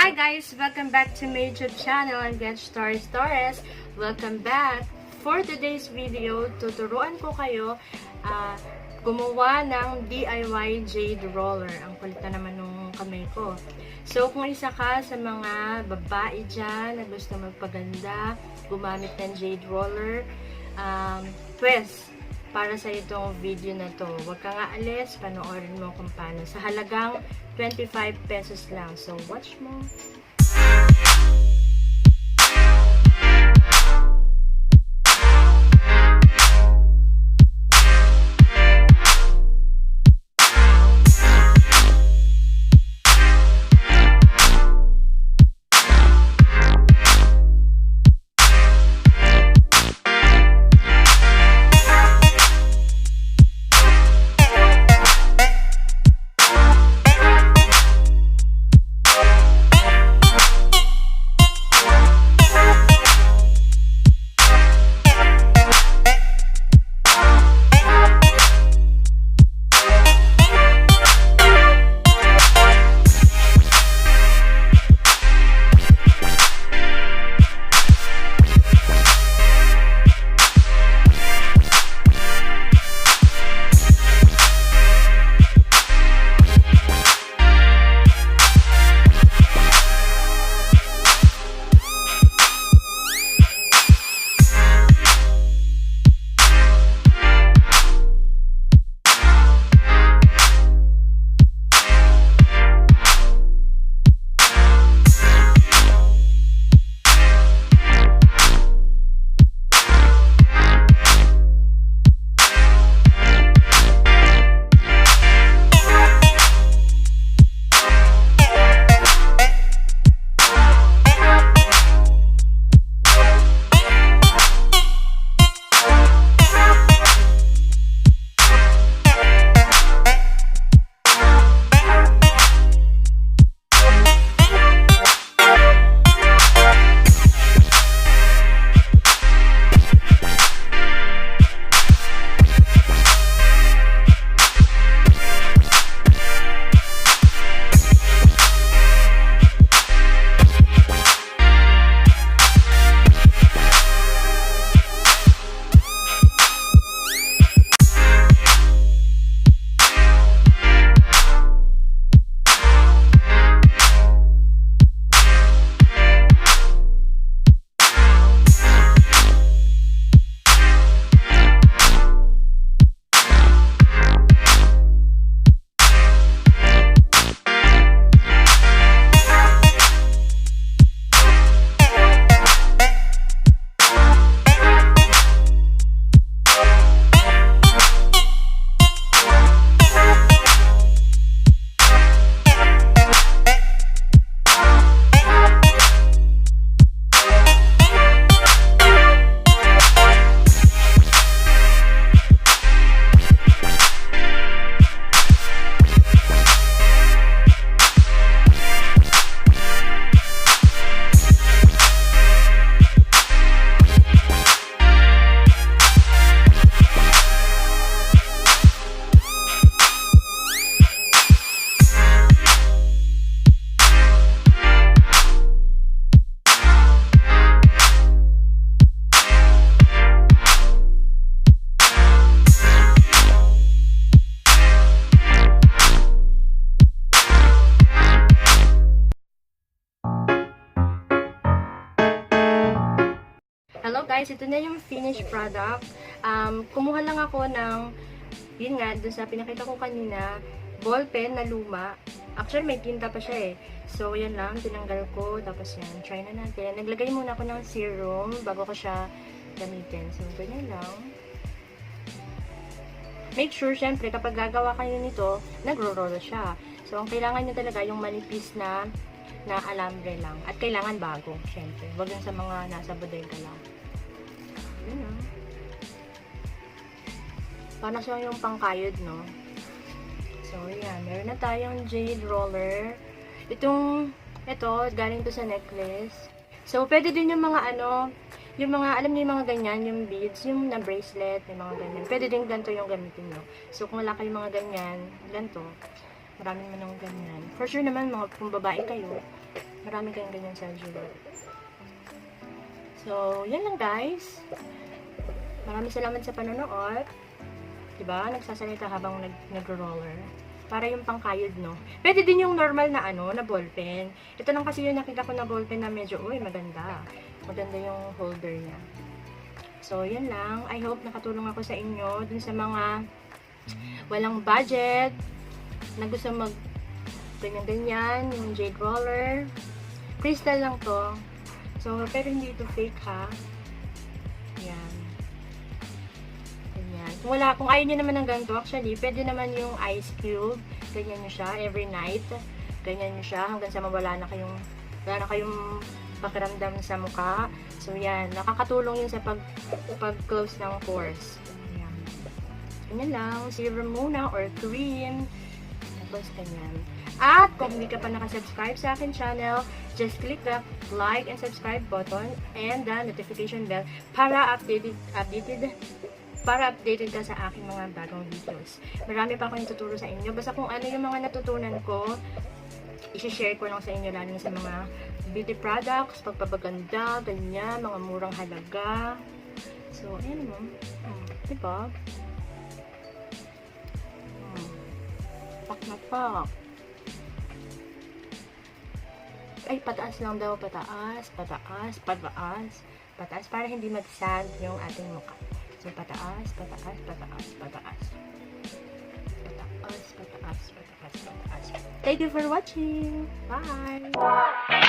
Hi guys! Welcome back to my YouTube channel, Gethse Torres. Welcome back! For today's video, tuturuan ko kayo gumawa ng DIY Jade Roller. Ang kulit na naman nung kamay ko. So, kung isa ka sa mga babae dyan na gusto magpaganda, gumamit ng Jade Roller, pues, para sa itong video na to. Huwag ka nga alis, panoorin mo kung paano. Sa halagang 25 pesos lang. So, watch mo. Hello guys, ito na yung finished product. Kumuha lang ako ng, yun nga, doon sa pinakita ko kanina, ball pen na luma. Actually, may tinta pa siya eh. So, yan lang, tinanggal ko. Tapos yan, try na natin. Naglagay muna ako ng serum bago ko siya gamitin. So, ganyan lang. Make sure, syempre, kapag gagawa kayo nito, nagro-roll siya. So, ang kailangan nyo talaga yung manipis na alambre lang. At kailangan bago, syempre. Huwag lang sa mga nasa bodega lang. Yun lang. Parang siya yung pangkayod, no? So, yan. Meron na tayong Jade Roller. Ito, galing to sa necklace. So, pwede din yung mga yung mga, alam niyo yung mga ganyan, yung beads, yung na bracelet, yung mga ganyan. Pwede din ganito yung gamitin nyo. So, kung wala kayong mga ganyan, ganito. Marami naman ng ganyan. For sure naman, kung babae kayo, Marami kayong ganyan sa jewelry. So, yan lang guys. Maraming salamat sa panonood. Diba? Nagsasalita habang nag-roller. Para yung pangkayod, no? Pwede din yung normal na na ballpen. Ito lang kasi yung nakita ko na ballpen na medyo, uy, maganda. Maganda yung holder niya. So, yan lang. I hope nakatulong ako sa inyo dun sa mga walang budget na gusto mag ganyan-ganyan, yung jade roller. Crystal lang to. So, pero hindi ito fake, ha? Yan. Ganyan. Kung ayaw nyo naman ng ganito, actually, pwede naman yung ice cube. Ganyan nyo siya every night. Ganyan nyo siya hanggang sa wala na kayong pakiramdam sa mukha. So, yan. Nakakatulong yun sa pag-close ng pores. Yan. Ganyan lang. Serum muna or cream. Tapos, ganyan. At kung hindi ka pa nakasubscribe sa akin channel, just click the like and subscribe button and the notification bell para updated ka sa aking mga bagong videos. Marami pa akong ituturo sa inyo. Basta kung ano yung mga natutunan ko, i-share ko lang sa inyo, lalo sa mga beauty products, pagpapaganda, ganyan, mga murang halaga. So, ayan mo. Diba? Pak na pak. Ay, pataas lang daw. Pataas, pataas, pataas. Pataas para hindi mag-sag yung ating mukha. So, pataas, pataas, pataas, pataas. Pataas, pataas, pataas, pataas. Thank you for watching. Bye!